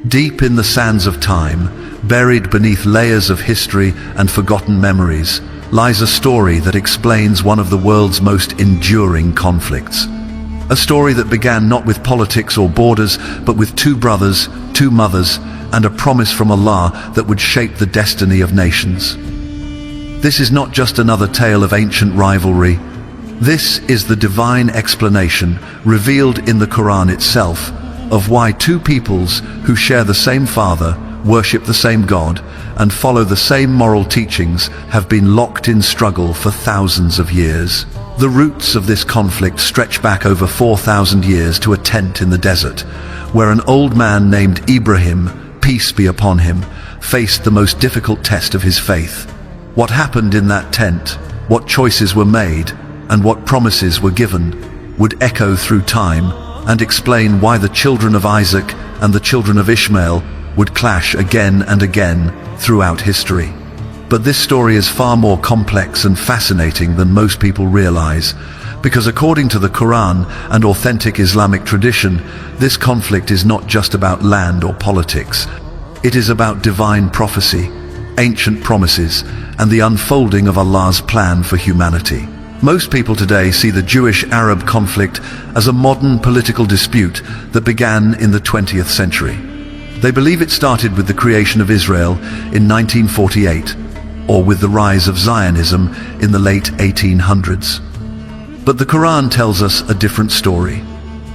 Deep in the sands of time, buried beneath layers of history and forgotten memories, lies a story that explains one of the world's most enduring conflicts. A story that began not with politics or borders, but with two brothers, two mothers, and a promise from Allah that would shape the destiny of nations. This is not just another tale of ancient rivalry. This is the divine explanation, revealed in the Quran itself, of why two peoples who share the same Father, worship the same God, and follow the same moral teachings have been locked in struggle for thousands of years. The roots of this conflict stretch back over 4,000 years to a tent in the desert, where an old man named Ibrahim, peace be upon him, faced the most difficult test of his faith. What happened in that tent, what choices were made, and what promises were given, would echo through time and explain why the children of Isaac and the children of Ishmael would clash again and again throughout history. But this story is far more complex and fascinating than most people realize, because according to the Quran and authentic Islamic tradition, this conflict is not just about land or politics. It is about divine prophecy, ancient promises, and the unfolding of Allah's plan for humanity. Most people today see the Jewish-Arab conflict as a modern political dispute that began in the 20th century. They believe it started with the creation of Israel in 1948, or with the rise of Zionism in the late 1800s. But the Quran tells us a different story.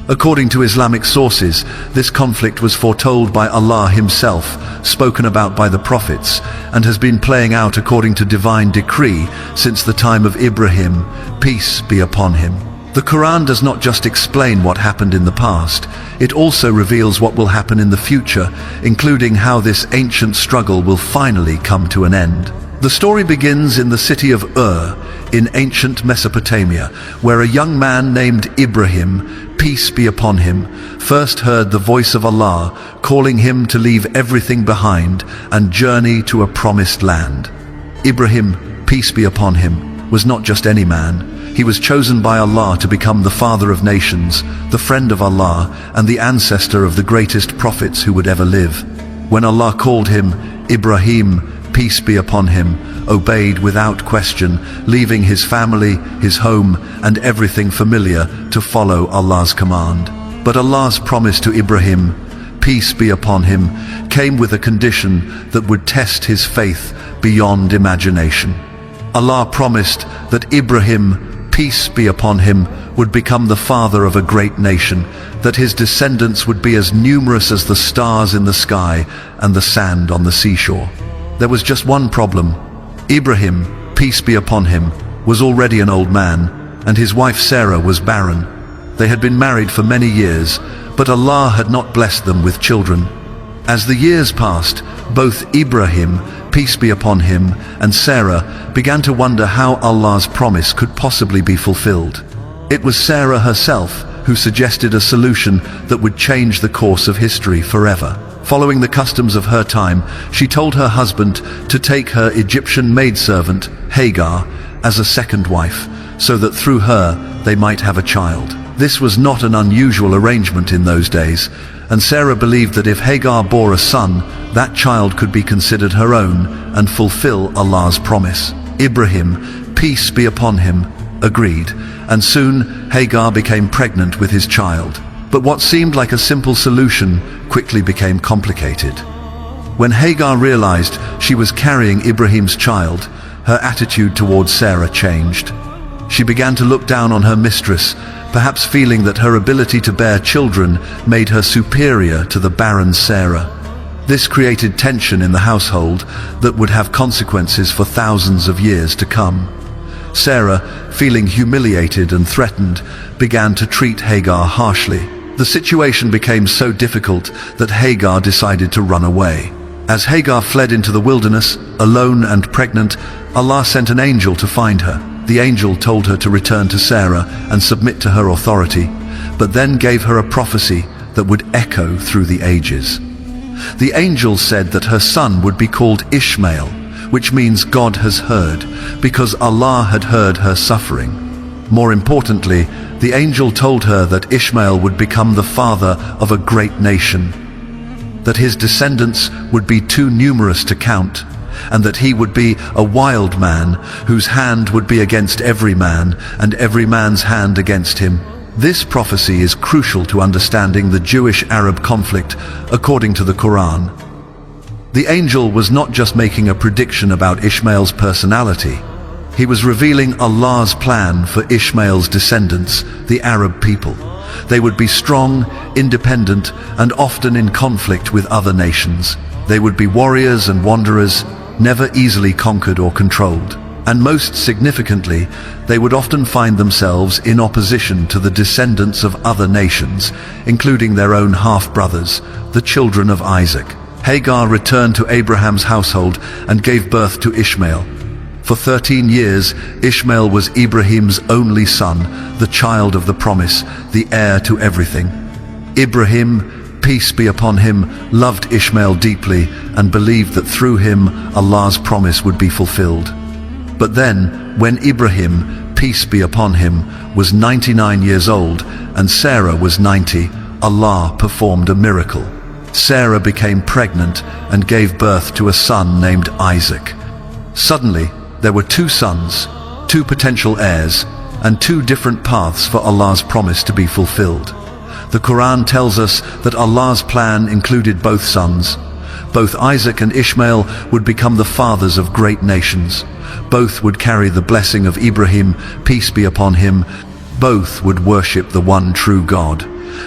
According to Islamic sources, this conflict was foretold by Allah Himself, spoken about by the prophets, and has been playing out according to divine decree since the time of Ibrahim, peace be upon him. The Quran does not just explain what happened in the past, it also reveals what will happen in the future, including how this ancient struggle will finally come to an end. The story begins in the city of Ur, in ancient Mesopotamia, where a young man named Ibrahim, peace be upon him, first heard the voice of Allah calling him to leave everything behind and journey to a promised land. Ibrahim, peace be upon him, was not just any man. He was chosen by Allah to become the father of nations, the friend of Allah, and the ancestor of the greatest prophets who would ever live. When Allah called him, Ibrahim, peace be upon him, obeyed without question, leaving his family, his home, and everything familiar to follow Allah's command. But Allah's promise to Ibrahim, peace be upon him, came with a condition that would test his faith beyond imagination. Allah promised that Ibrahim, peace be upon him, would become the father of a great nation, that his descendants would be as numerous as the stars in the sky and the sand on the seashore. There was just one problem. Ibrahim, peace be upon him, was already an old man, and his wife Sarah was barren. They had been married for many years, but Allah had not blessed them with children. As the years passed, both Ibrahim, peace be upon him, and Sarah began to wonder how Allah's promise could possibly be fulfilled. It was Sarah herself who suggested a solution that would change the course of history forever. Following the customs of her time, she told her husband to take her Egyptian maidservant, Hagar, as a second wife, so that through her they might have a child. This was not an unusual arrangement in those days, and Sarah believed that if Hagar bore a son, that child could be considered her own and fulfill Allah's promise. Ibrahim, peace be upon him, agreed, and soon Hagar became pregnant with his child. But what seemed like a simple solution quickly became complicated. When Hagar realized she was carrying Ibrahim's child, her attitude towards Sarah changed. She began to look down on her mistress, perhaps feeling that her ability to bear children made her superior to the barren Sarah. This created tension in the household that would have consequences for thousands of years to come. Sarah, feeling humiliated and threatened, began to treat Hagar harshly. The situation became so difficult that Hagar decided to run away. As Hagar fled into the wilderness, alone and pregnant, Allah sent an angel to find her. The angel told her to return to Sarah and submit to her authority, but then gave her a prophecy that would echo through the ages. The angel said that her son would be called Ishmael, which means God has heard, because Allah had heard her suffering. More importantly, the angel told her that Ishmael would become the father of a great nation. that his descendants would be too numerous to count, and that he would be a wild man whose hand would be against every man, and every man's hand against him. This prophecy is crucial to understanding the Jewish-Arab conflict according to the Quran. The angel was not just making a prediction about Ishmael's personality. He was revealing Allah's plan for Ishmael's descendants, the Arab people. They would be strong, independent, and often in conflict with other nations. They would be warriors and wanderers, never easily conquered or controlled. And most significantly, they would often find themselves in opposition to the descendants of other nations, including their own half-brothers, the children of Isaac. Hagar returned to Abraham's household and gave birth to Ishmael. For 13 years, Ishmael was Ibrahim's only son, the child of the promise, the heir to everything. Ibrahim, peace be upon him, loved Ishmael deeply and believed that through him Allah's promise would be fulfilled. But then, when Ibrahim, peace be upon him, was 99 years old and Sarah was 90, Allah performed a miracle. Sarah became pregnant and gave birth to a son named Isaac. Suddenly, there were two sons, two potential heirs, and two different paths for Allah's promise to be fulfilled. The Quran tells us that Allah's plan included both sons. Both Isaac and Ishmael would become the fathers of great nations. Both would carry the blessing of Ibrahim, peace be upon him. Both would worship the one true God.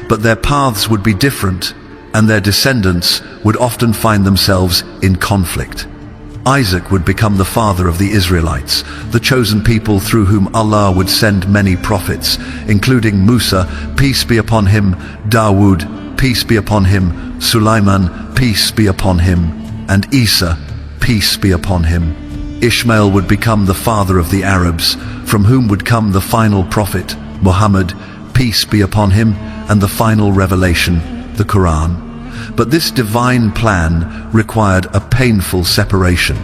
But their paths would be different, and their descendants would often find themselves in conflict. Isaac would become the father of the Israelites, the chosen people through whom Allah would send many prophets, including Musa, peace be upon him, Dawood, peace be upon him, Sulaiman, peace be upon him, and Isa, peace be upon him. Ishmael would become the father of the Arabs, from whom would come the final prophet, Muhammad, peace be upon him, and the final revelation, the Quran. But this divine plan required a painful separation.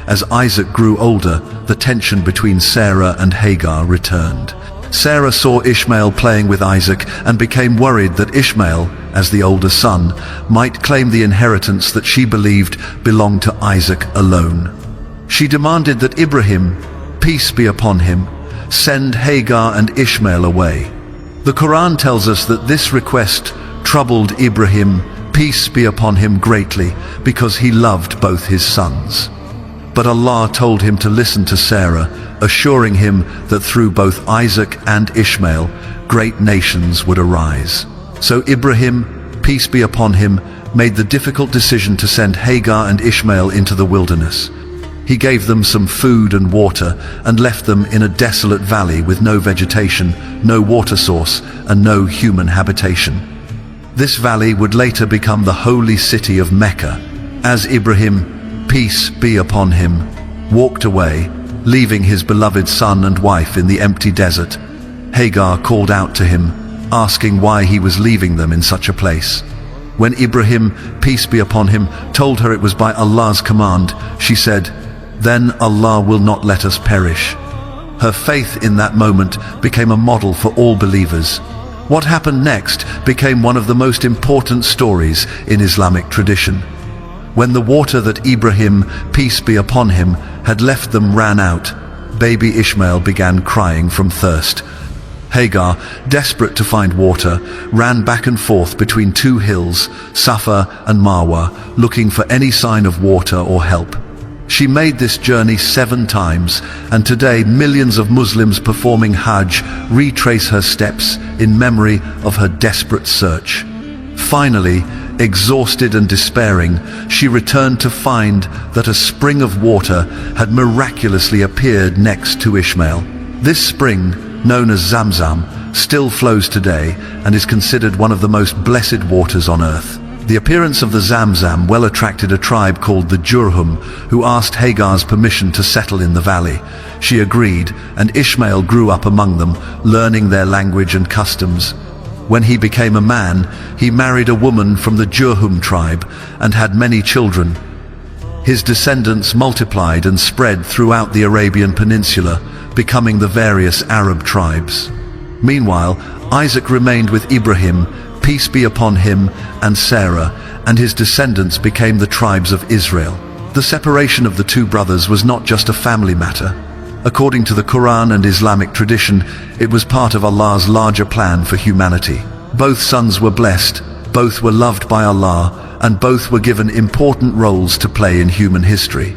As Isaac grew older, the tension between Sarah and Hagar returned. Sarah saw Ishmael playing with Isaac and became worried that Ishmael, as the older son, might claim the inheritance that she believed belonged to Isaac alone. She demanded that Ibrahim, peace be upon him, send Hagar and Ishmael away. The Quran tells us that this request troubled Ibrahim, peace be upon him, greatly, because he loved both his sons. But Allah told him to listen to Sarah, assuring him that through both Isaac and Ishmael, great nations would arise. So Ibrahim, peace be upon him, made the difficult decision to send Hagar and Ishmael into the wilderness. He gave them some food and water and left them in a desolate valley with no vegetation, no water source, and no human habitation. This valley would later become the holy city of Mecca. As Ibrahim, peace be upon him, walked away, leaving his beloved son and wife in the empty desert, Hagar called out to him, asking why he was leaving them in such a place. When Ibrahim, peace be upon him, told her it was by Allah's command, she said, "Then Allah will not let us perish." Her faith in that moment became a model for all believers. What happened next became one of the most important stories in Islamic tradition. When the water that Ibrahim, peace be upon him, had left them ran out, baby Ishmael began crying from thirst. Hagar, desperate to find water, ran back and forth between two hills, Safa and Marwa, looking for any sign of water or help. She made this journey 7 times, and today millions of Muslims performing Hajj retrace her steps in memory of her desperate search. Finally, exhausted and despairing, she returned to find that a spring of water had miraculously appeared next to Ishmael. This spring, known as Zamzam, still flows today and is considered one of the most blessed waters on earth. The appearance of the Zamzam well attracted a tribe called the Jurhum, who asked Hagar's permission to settle in the valley. She agreed, and Ishmael grew up among them, learning their language and customs. When he became a man, he married a woman from the Jurhum tribe and had many children. His descendants multiplied and spread throughout the Arabian Peninsula, becoming the various Arab tribes. Meanwhile, Isaac remained with Ibrahim, peace be upon him, and Sarah, and his descendants became the tribes of Israel. The separation of the two brothers was not just a family matter. According to the Quran and Islamic tradition, it was part of Allah's larger plan for humanity. Both sons were blessed, both were loved by Allah, and both were given important roles to play in human history.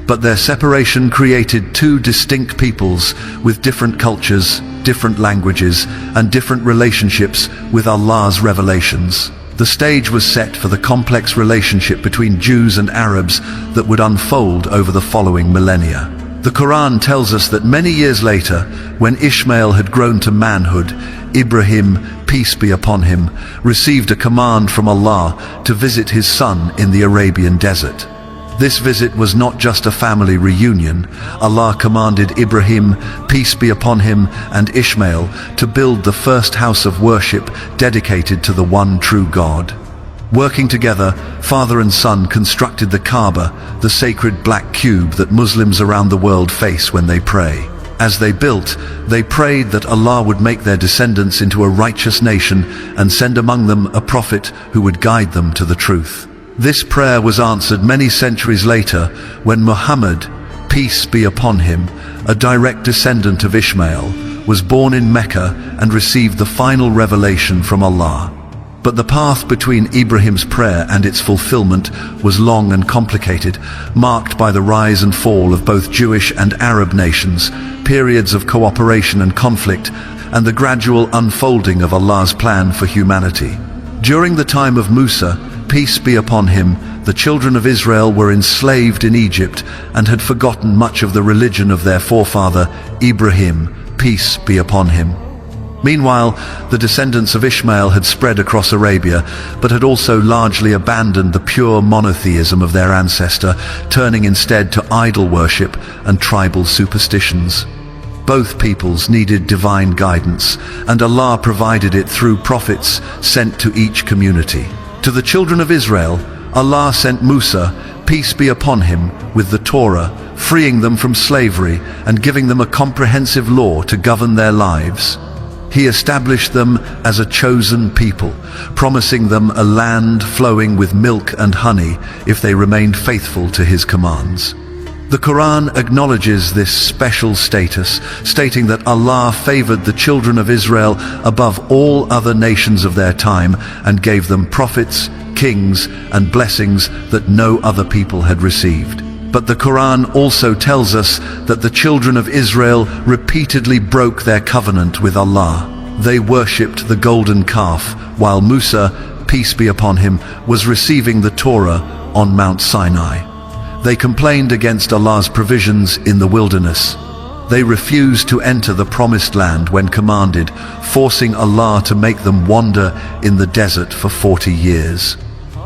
But their separation created two distinct peoples with different cultures, different languages, and different relationships with Allah's revelations. The stage was set for the complex relationship between Jews and Arabs that would unfold over the following millennia. The Quran tells us that many years later, when Ishmael had grown to manhood, Ibrahim, peace be upon him, received a command from Allah to visit his son in the Arabian desert. This visit was not just a family reunion. Allah commanded Ibrahim, peace be upon him, and Ishmael to build the first house of worship dedicated to the one true God. Working together, father and son constructed the Kaaba, the sacred black cube that Muslims around the world face when they pray. As they built, they prayed that Allah would make their descendants into a righteous nation and send among them a prophet who would guide them to the truth. This prayer was answered many centuries later when Muhammad, peace be upon him, a direct descendant of Ishmael, was born in Mecca and received the final revelation from Allah. But the path between Ibrahim's prayer and its fulfillment was long and complicated, marked by the rise and fall of both Jewish and Arab nations, periods of cooperation and conflict, and the gradual unfolding of Allah's plan for humanity. During the time of Musa, peace be upon him, the children of Israel were enslaved in Egypt and had forgotten much of the religion of their forefather Ibrahim, peace be upon him. Meanwhile, the descendants of Ishmael had spread across Arabia, but had also largely abandoned the pure monotheism of their ancestor, turning instead to idol worship and tribal superstitions. Both peoples needed divine guidance, and Allah provided it through prophets sent to each community. To the children of Israel, Allah sent Musa, peace be upon him, with the Torah, freeing them from slavery and giving them a comprehensive law to govern their lives. He established them as a chosen people, promising them a land flowing with milk and honey if they remained faithful to his commands. The Quran acknowledges this special status, stating that Allah favored the children of Israel above all other nations of their time and gave them prophets, kings, and blessings that no other people had received. But the Quran also tells us that the children of Israel repeatedly broke their covenant with Allah. They worshipped the golden calf, while Musa, peace be upon him, was receiving the Torah on Mount Sinai. They complained against Allah's provisions in the wilderness. They refused to enter the promised land when commanded, forcing Allah to make them wander in the desert for 40 years.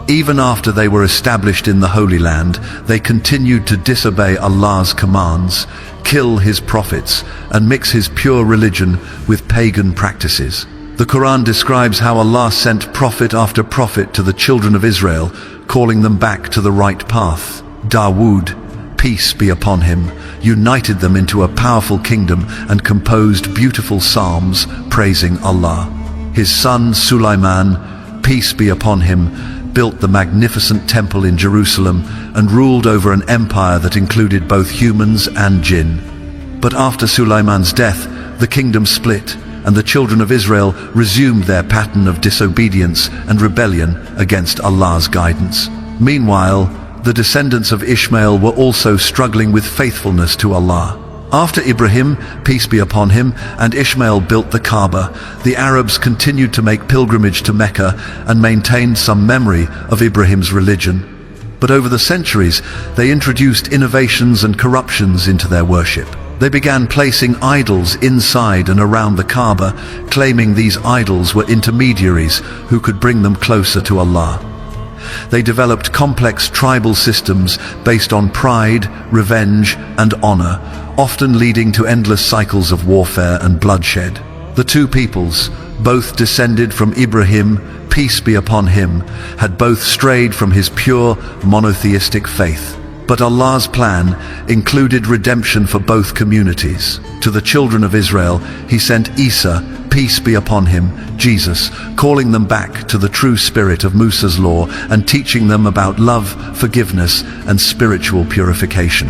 Even after they were established in the Holy Land, they continued to disobey Allah's commands, kill his prophets, and mix his pure religion with pagan practices. The Quran describes how Allah sent prophet after prophet to the children of Israel, calling them back to the right path. Dawood, peace be upon him, united them into a powerful kingdom and composed beautiful psalms praising Allah. His son Sulaiman, peace be upon him, built the magnificent temple in Jerusalem and ruled over an empire that included both humans and jinn. But after Sulaiman's death, the kingdom split, and the children of Israel resumed their pattern of disobedience and rebellion against Allah's guidance. Meanwhile, the descendants of Ishmael were also struggling with faithfulness to Allah. After Ibrahim, peace be upon him, and Ishmael built the Kaaba, the Arabs continued to make pilgrimage to Mecca and maintained some memory of Ibrahim's religion. But over the centuries, they introduced innovations and corruptions into their worship. They began placing idols inside and around the Kaaba, claiming these idols were intermediaries who could bring them closer to Allah. They developed complex tribal systems based on pride, revenge, and honor, often leading to endless cycles of warfare and bloodshed. The two peoples, both descended from Ibrahim, peace be upon him, had both strayed from his pure monotheistic faith. But Allah's plan included redemption for both communities. To the children of Israel, he sent Isa, peace be upon him, Jesus, calling them back to the true spirit of Musa's law and teaching them about love, forgiveness, and spiritual purification.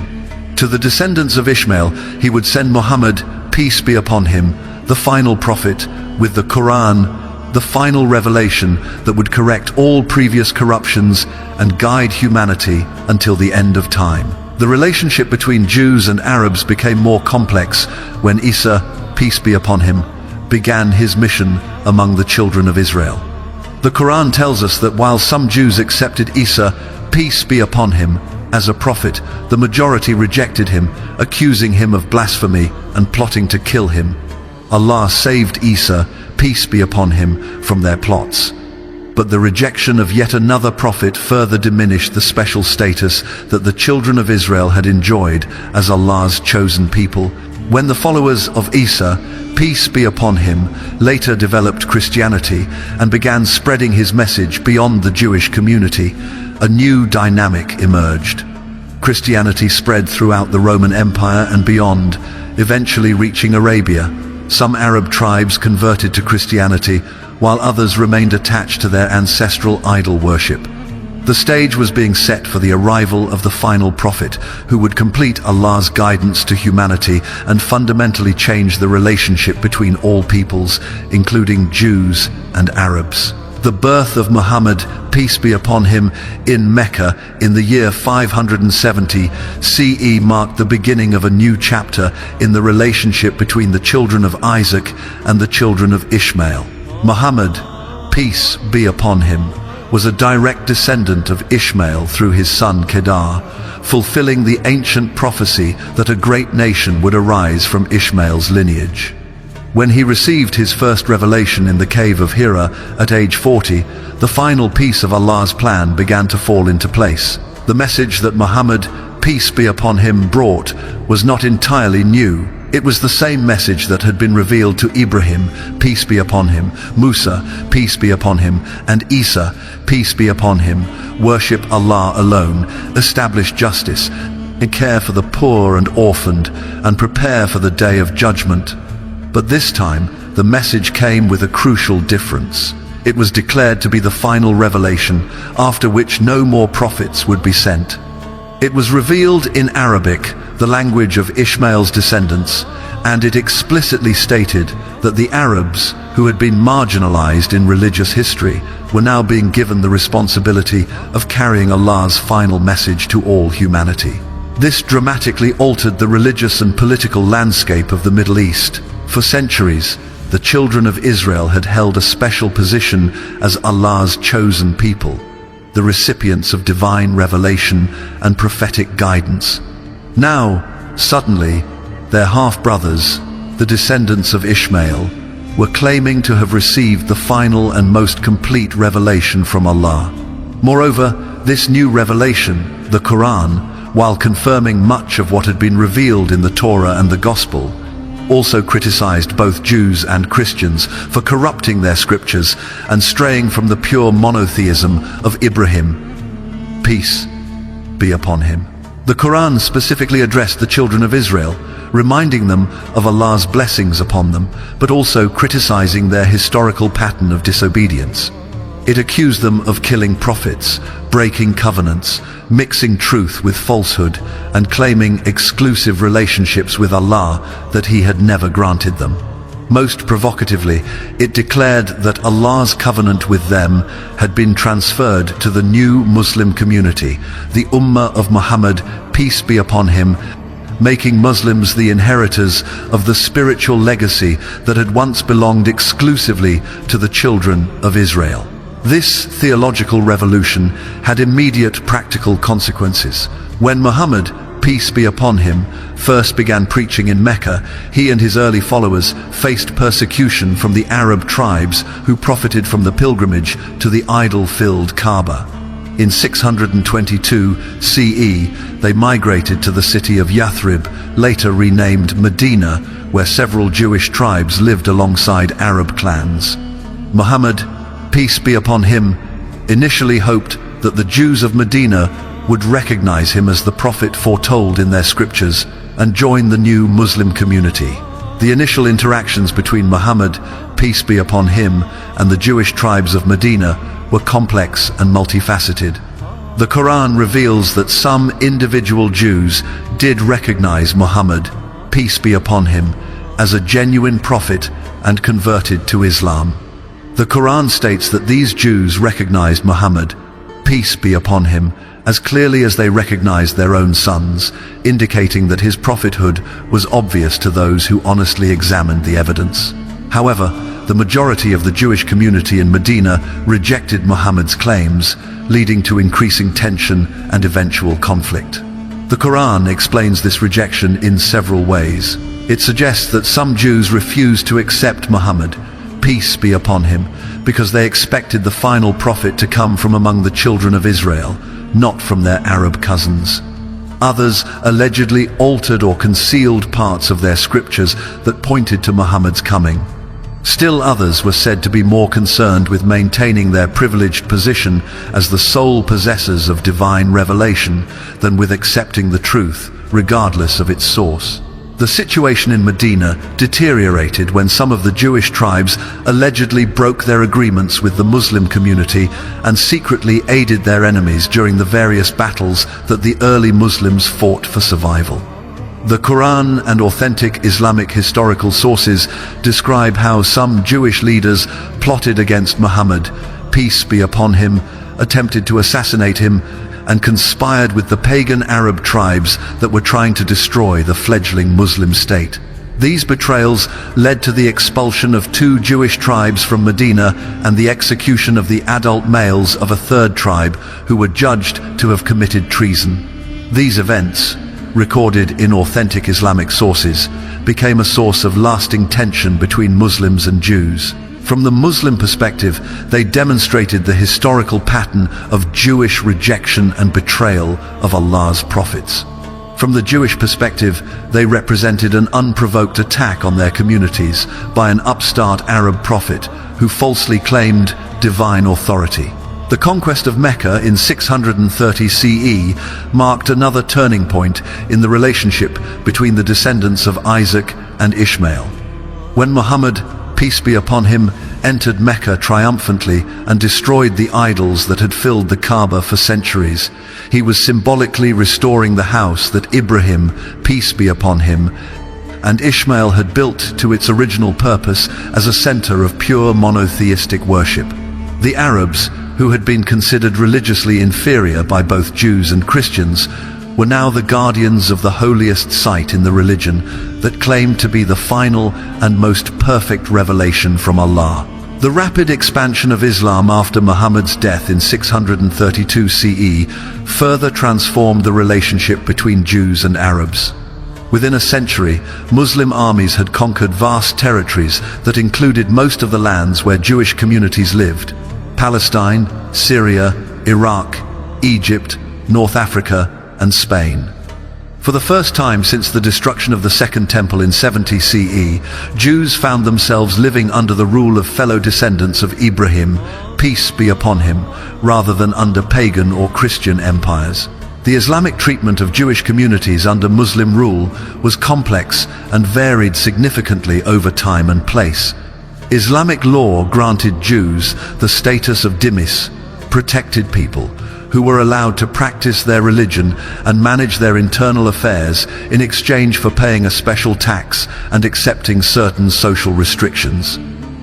To the descendants of Ishmael, he would send Muhammad, peace be upon him, the final prophet, with the Quran, the final revelation that would correct all previous corruptions and guide humanity until the end of time. The relationship between Jews and Arabs became more complex when Isa, peace be upon him, began his mission among the children of Israel. The Quran tells us that while some Jews accepted Isa, peace be upon him, as a prophet, the majority rejected him, accusing him of blasphemy and plotting to kill him. Allah saved Isa, peace be upon him, from their plots. But the rejection of yet another prophet further diminished the special status that the children of Israel had enjoyed as Allah's chosen people. When the followers of Isa, peace be upon him, later developed Christianity and began spreading his message beyond the Jewish community, a new dynamic emerged. Christianity spread throughout the Roman Empire and beyond, eventually reaching Arabia. Some Arab tribes converted to Christianity, while others remained attached to their ancestral idol worship. The stage was being set for the arrival of the final prophet, who would complete Allah's guidance to humanity and fundamentally change the relationship between all peoples, including Jews and Arabs. The birth of Muhammad, peace be upon him, in Mecca in the year 570 CE marked the beginning of a new chapter in the relationship between the children of Isaac and the children of Ishmael. Muhammad, peace be upon him, was a direct descendant of Ishmael through his son Kedar, fulfilling the ancient prophecy that a great nation would arise from Ishmael's lineage. When he received his first revelation in the cave of Hira at age 40, the final piece of Allah's plan began to fall into place. The message that Muhammad, peace be upon him, brought was not entirely new. It was the same message that had been revealed to Ibrahim, peace be upon him, Musa, peace be upon him, and Isa, peace be upon him. Worship Allah alone, establish justice, and care for the poor and orphaned, and prepare for the day of judgment. But this time, the message came with a crucial difference. It was declared to be the final revelation, after which no more prophets would be sent. It was revealed in Arabic, the language of Ishmael's descendants, and it explicitly stated that the Arabs, who had been marginalized in religious history, were now being given the responsibility of carrying Allah's final message to all humanity. This dramatically altered the religious and political landscape of the Middle East. For centuries, the children of Israel had held a special position as Allah's chosen people, the recipients of divine revelation and prophetic guidance. Now, suddenly, their half-brothers, the descendants of Ishmael, were claiming to have received the final and most complete revelation from Allah. Moreover, this new revelation, the Quran, while confirming much of what had been revealed in the Torah and the Gospel, also criticized both Jews and Christians for corrupting their scriptures and straying from the pure monotheism of Ibrahim, peace be upon him. The Quran specifically addressed the children of Israel, reminding them of Allah's blessings upon them, but also criticizing their historical pattern of disobedience. It accused them of killing prophets, breaking covenants, mixing truth with falsehood, and claiming exclusive relationships with Allah that He had never granted them. Most provocatively, it declared that Allah's covenant with them had been transferred to the new Muslim community, the Ummah of Muhammad, peace be upon him, making Muslims the inheritors of the spiritual legacy that had once belonged exclusively to the children of Israel. This theological revolution had immediate practical consequences. When Muhammad, peace be upon him, first began preaching in Mecca, he and his early followers faced persecution from the Arab tribes who profited from the pilgrimage to the idol-filled Kaaba. In 622 CE, they migrated to the city of Yathrib, later renamed Medina, where several Jewish tribes lived alongside Arab clans. Muhammad, peace be upon him, initially hoped that the Jews of Medina would recognize him as the prophet foretold in their scriptures and join the new Muslim community. The initial interactions between Muhammad, peace be upon him, and the Jewish tribes of Medina were complex and multifaceted. The Quran reveals that some individual Jews did recognize Muhammad, peace be upon him, as a genuine prophet and converted to Islam. The Quran states that these Jews recognized Muhammad, peace be upon him, as clearly as they recognized their own sons, indicating that his prophethood was obvious to those who honestly examined the evidence. However, the majority of the Jewish community in Medina rejected Muhammad's claims, leading to increasing tension and eventual conflict. The Quran explains this rejection in several ways. It suggests that some Jews refused to accept Muhammad, peace be upon him, because they expected the final prophet to come from among the children of Israel, not from their Arab cousins. Others allegedly altered or concealed parts of their scriptures that pointed to Muhammad's coming. Still others were said to be more concerned with maintaining their privileged position as the sole possessors of divine revelation than with accepting the truth, regardless of its source. The situation in Medina deteriorated when some of the Jewish tribes allegedly broke their agreements with the Muslim community and secretly aided their enemies during the various battles that the early Muslims fought for survival. The Quran and authentic Islamic historical sources describe how some Jewish leaders plotted against Muhammad, peace be upon him, attempted to assassinate him, and conspired with the pagan Arab tribes that were trying to destroy the fledgling Muslim state. These betrayals led to the expulsion of 2 Jewish tribes from Medina and the execution of the adult males of a 3rd tribe who were judged to have committed treason. These events, recorded in authentic Islamic sources, became a source of lasting tension between Muslims and Jews. From the Muslim perspective, they demonstrated the historical pattern of Jewish rejection and betrayal of Allah's prophets. From the Jewish perspective, they represented an unprovoked attack on their communities by an upstart Arab prophet who falsely claimed divine authority. The conquest of Mecca in 630 CE marked another turning point in the relationship between the descendants of Isaac and Ishmael. When Muhammad, peace be upon him, entered Mecca triumphantly and destroyed the idols that had filled the Kaaba for centuries, he was symbolically restoring the house that Ibrahim, peace be upon him, and Ishmael had built to its original purpose as a center of pure monotheistic worship. The Arabs, who had been considered religiously inferior by both Jews and Christians, were now the guardians of the holiest site in the religion that claimed to be the final and most perfect revelation from Allah. The rapid expansion of Islam after Muhammad's death in 632 CE further transformed the relationship between Jews and Arabs. Within a century, Muslim armies had conquered vast territories that included most of the lands where Jewish communities lived: Palestine, Syria, Iraq, Egypt, North Africa, and Spain. For the first time since the destruction of the Second Temple in 70 CE, Jews found themselves living under the rule of fellow descendants of Ibrahim, peace be upon him, rather than under pagan or Christian empires. The Islamic treatment of Jewish communities under Muslim rule was complex and varied significantly over time and place. Islamic law granted Jews the status of dhimmis, protected people, who were allowed to practice their religion and manage their internal affairs in exchange for paying a special tax and accepting certain social restrictions.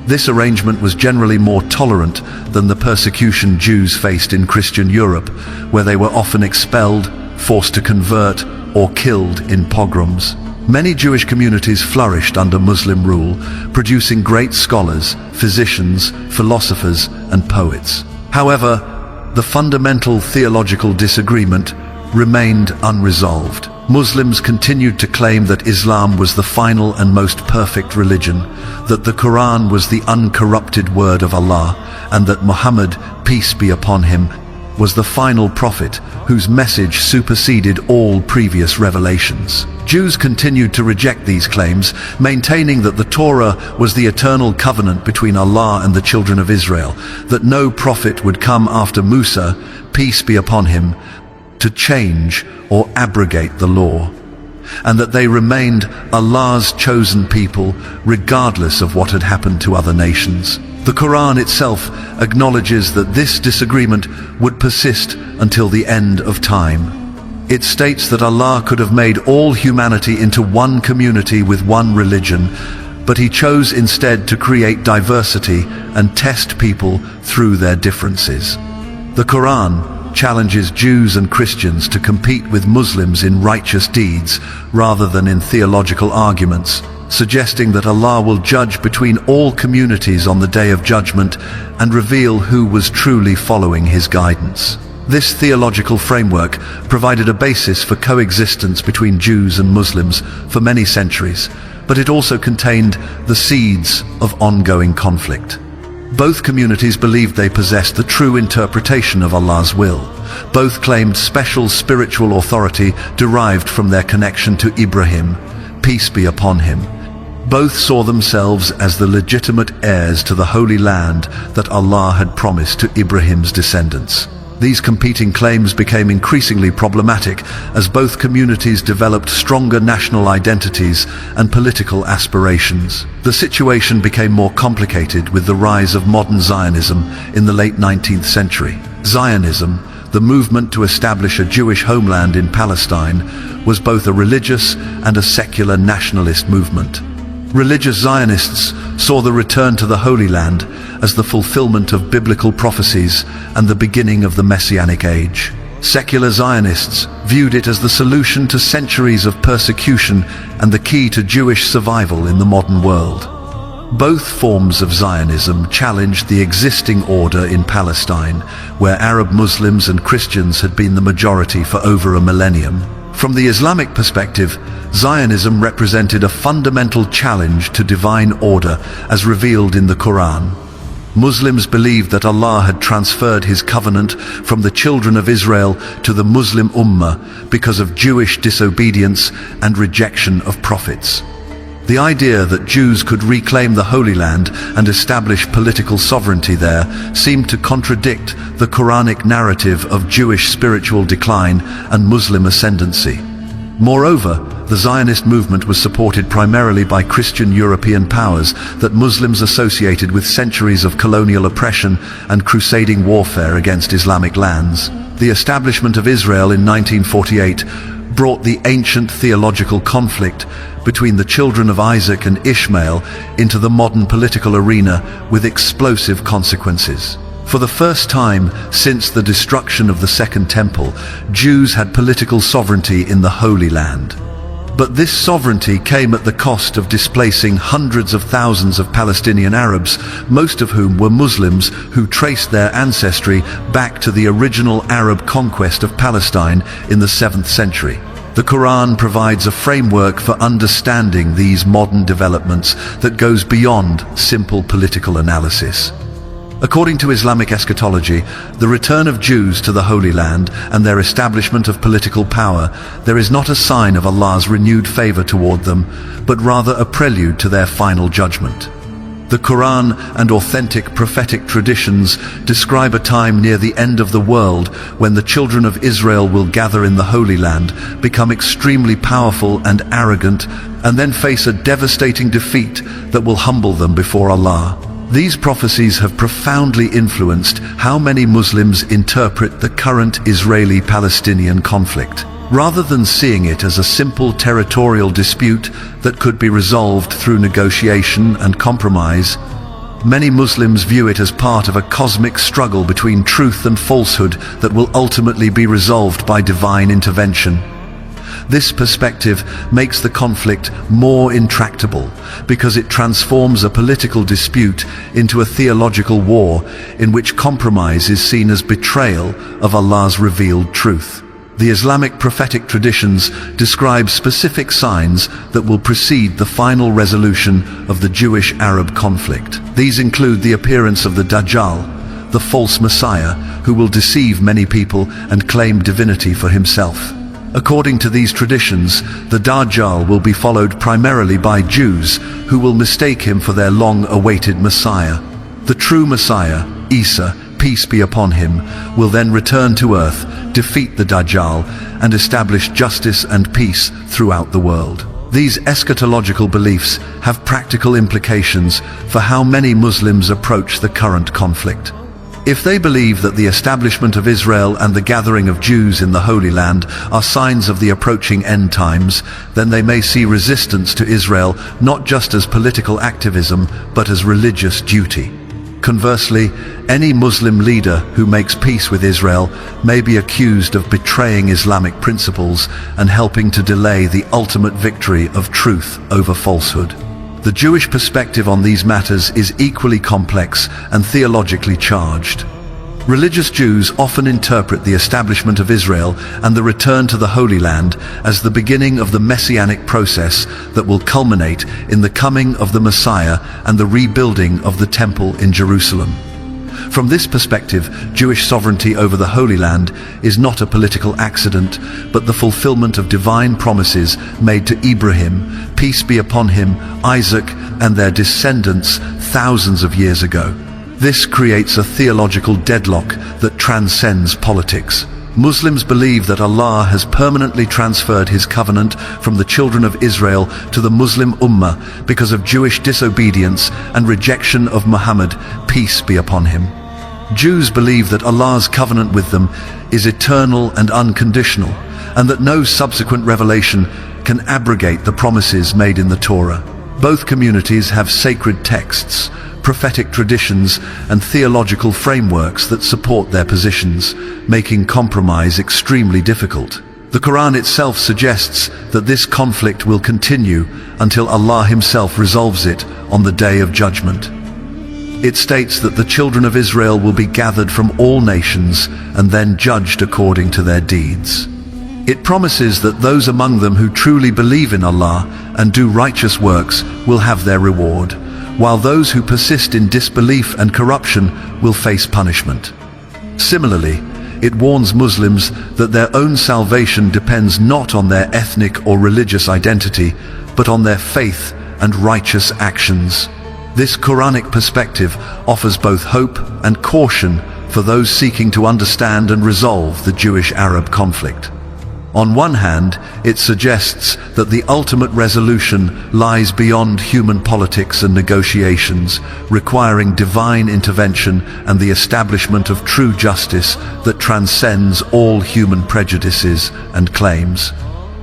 This arrangement was generally more tolerant than the persecution Jews faced in Christian Europe, where they were often expelled, forced to convert, or killed in pogroms. Many Jewish communities flourished under Muslim rule, producing great scholars, physicians, philosophers, and poets. However, the fundamental theological disagreement remained unresolved. Muslims continued to claim that Islam was the final and most perfect religion, that the Quran was the uncorrupted word of Allah, and that Muhammad, peace be upon him, was the final prophet whose message superseded all previous revelations. Jews continued to reject these claims, maintaining that the Torah was the eternal covenant between Allah and the children of Israel, that no prophet would come after Musa, peace be upon him, to change or abrogate the law. and that they remained Allah's chosen people regardless of what had happened to other nations. The Quran itself acknowledges that this disagreement would persist until the end of time. It states that Allah could have made all humanity into one community with one religion, but He chose instead to create diversity and test people through their differences. The Quran challenges Jews and Christians to compete with Muslims in righteous deeds rather than in theological arguments, suggesting that Allah will judge between all communities on the Day of Judgment and reveal who was truly following His guidance. This theological framework provided a basis for coexistence between Jews and Muslims for many centuries, but it also contained the seeds of ongoing conflict. Both communities believed they possessed the true interpretation of Allah's will. Both claimed special spiritual authority derived from their connection to Ibrahim, peace be upon him. Both saw themselves as the legitimate heirs to the Holy Land that Allah had promised to Ibrahim's descendants. These competing claims became increasingly problematic as both communities developed stronger national identities and political aspirations. The situation became more complicated with the rise of modern Zionism in the late 19th century. Zionism, the movement to establish a Jewish homeland in Palestine, was both a religious and a secular nationalist movement. Religious Zionists saw the return to the Holy Land as the fulfillment of biblical prophecies and the beginning of the Messianic age. Secular Zionists viewed it as the solution to centuries of persecution and the key to Jewish survival in the modern world. Both forms of Zionism challenged the existing order in Palestine, where Arab Muslims and Christians had been the majority for over a millennium. From the Islamic perspective, Zionism represented a fundamental challenge to divine order as revealed in the Quran. Muslims believed that Allah had transferred His covenant from the children of Israel to the Muslim Ummah because of Jewish disobedience and rejection of prophets. The idea that Jews could reclaim the Holy Land and establish political sovereignty there seemed to contradict the Quranic narrative of Jewish spiritual decline and Muslim ascendancy. Moreover, the Zionist movement was supported primarily by Christian European powers that Muslims associated with centuries of colonial oppression and crusading warfare against Islamic lands. The establishment of Israel in 1948 brought the ancient theological conflict between the children of Isaac and Ishmael into the modern political arena with explosive consequences. For the first time since the destruction of the Second Temple, Jews had political sovereignty in the Holy Land. But this sovereignty came at the cost of displacing hundreds of thousands of Palestinian Arabs, most of whom were Muslims who traced their ancestry back to the original Arab conquest of Palestine in the 7th century. The Quran provides a framework for understanding these modern developments that goes beyond simple political analysis. According to Islamic eschatology, the return of Jews to the Holy Land and their establishment of political power, there is not a sign of Allah's renewed favor toward them, but rather a prelude to their final judgment. The Quran and authentic prophetic traditions describe a time near the end of the world when the children of Israel will gather in the Holy Land, become extremely powerful and arrogant, and then face a devastating defeat that will humble them before Allah. These prophecies have profoundly influenced how many Muslims interpret the current Israeli-Palestinian conflict. Rather than seeing it as a simple territorial dispute that could be resolved through negotiation and compromise, many Muslims view it as part of a cosmic struggle between truth and falsehood that will ultimately be resolved by divine intervention. This perspective makes the conflict more intractable because it transforms a political dispute into a theological war in which compromise is seen as betrayal of Allah's revealed truth. The Islamic prophetic traditions describe specific signs that will precede the final resolution of the Jewish-Arab conflict. These include the appearance of the Dajjal, the false Messiah, who will deceive many people and claim divinity for himself. According to these traditions, the Dajjal will be followed primarily by Jews who will mistake him for their long-awaited Messiah. The true Messiah, Isa, peace be upon him, will then return to earth, defeat the Dajjal, and establish justice and peace throughout the world. These eschatological beliefs have practical implications for how many Muslims approach the current conflict. If they believe that the establishment of Israel and the gathering of Jews in the Holy Land are signs of the approaching end times, then they may see resistance to Israel not just as political activism, but as religious duty. Conversely, any Muslim leader who makes peace with Israel may be accused of betraying Islamic principles and helping to delay the ultimate victory of truth over falsehood. The Jewish perspective on these matters is equally complex and theologically charged. Religious Jews often interpret the establishment of Israel and the return to the Holy Land as the beginning of the messianic process that will culminate in the coming of the Messiah and the rebuilding of the Temple in Jerusalem. From this perspective, Jewish sovereignty over the Holy Land is not a political accident, but the fulfillment of divine promises made to Ibrahim, peace be upon him, Isaac, and their descendants thousands of years ago. This creates a theological deadlock that transcends politics. Muslims believe that Allah has permanently transferred his covenant from the children of Israel to the Muslim Ummah because of Jewish disobedience and rejection of Muhammad, peace be upon him. Jews believe that Allah's covenant with them is eternal and unconditional, and that no subsequent revelation can abrogate the promises made in the Torah. Both communities have sacred texts, prophetic traditions, and theological frameworks that support their positions, making compromise extremely difficult. The Quran itself suggests that this conflict will continue until Allah himself resolves it on the Day of Judgment. It states that the children of Israel will be gathered from all nations and then judged according to their deeds. It promises that those among them who truly believe in Allah and do righteous works will have their reward, while those who persist in disbelief and corruption will face punishment. Similarly, it warns Muslims that their own salvation depends not on their ethnic or religious identity, but on their faith and righteous actions. This Quranic perspective offers both hope and caution for those seeking to understand and resolve the Jewish-Arab conflict. On one hand, it suggests that the ultimate resolution lies beyond human politics and negotiations, requiring divine intervention and the establishment of true justice that transcends all human prejudices and claims.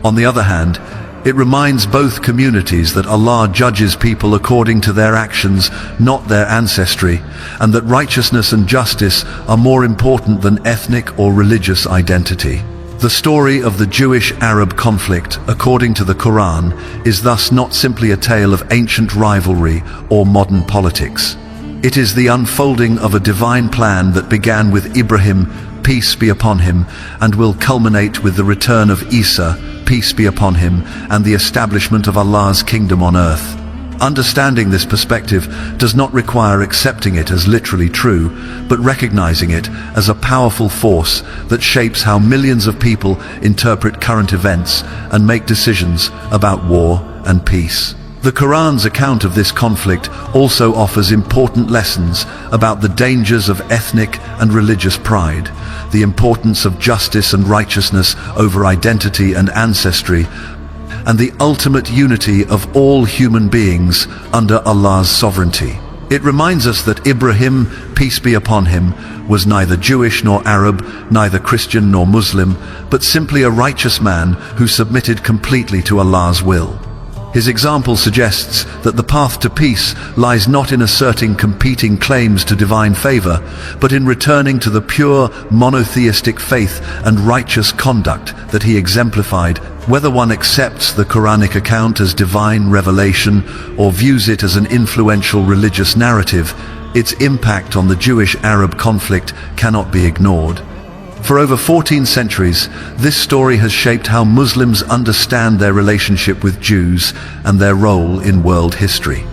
On the other hand, it reminds both communities that Allah judges people according to their actions, not their ancestry, and that righteousness and justice are more important than ethnic or religious identity. The story of the Jewish-Arab conflict, according to the Quran, is thus not simply a tale of ancient rivalry or modern politics. It is the unfolding of a divine plan that began with Ibrahim, peace be upon him, and will culminate with the return of Isa, peace be upon him, and the establishment of Allah's kingdom on earth. Understanding this perspective does not require accepting it as literally true, but recognizing it as a powerful force that shapes how millions of people interpret current events and make decisions about war and peace. The Quran's account of this conflict also offers important lessons about the dangers of ethnic and religious pride, the importance of justice and righteousness over identity and ancestry, and the ultimate unity of all human beings under Allah's sovereignty. It reminds us that Ibrahim, peace be upon him, was neither Jewish nor Arab, neither Christian nor Muslim, but simply a righteous man who submitted completely to Allah's will. His example suggests that the path to peace lies not in asserting competing claims to divine favor, but in returning to the pure monotheistic faith and righteous conduct that he exemplified. Whether one accepts the Quranic account as divine revelation or views it as an influential religious narrative, its impact on the Jewish-Arab conflict cannot be ignored. For over 14 centuries, this story has shaped how Muslims understand their relationship with Jews and their role in world history.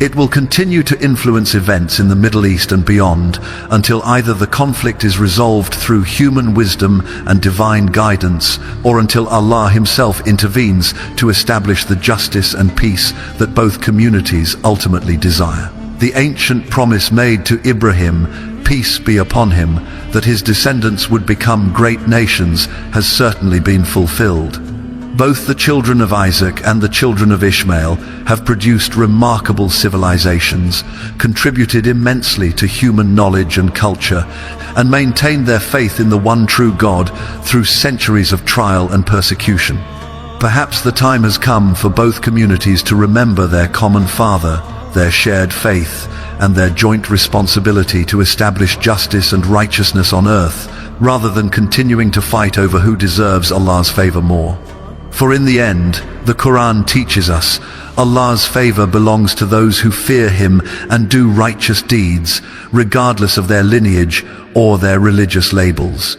It will continue to influence events in the Middle East and beyond until either the conflict is resolved through human wisdom and divine guidance, or until Allah himself intervenes to establish the justice and peace that both communities ultimately desire. The ancient promise made to Ibrahim, peace be upon him, that his descendants would become great nations, has certainly been fulfilled. Both the children of Isaac and the children of Ishmael have produced remarkable civilizations, contributed immensely to human knowledge and culture, and maintained their faith in the one true God through centuries of trial and persecution. Perhaps the time has come for both communities to remember their common Father, their shared faith, and their joint responsibility to establish justice and righteousness on earth, rather than continuing to fight over who deserves Allah's favor more. For in the end, the Quran teaches us, Allah's favor belongs to those who fear Him and do righteous deeds, regardless of their lineage or their religious labels.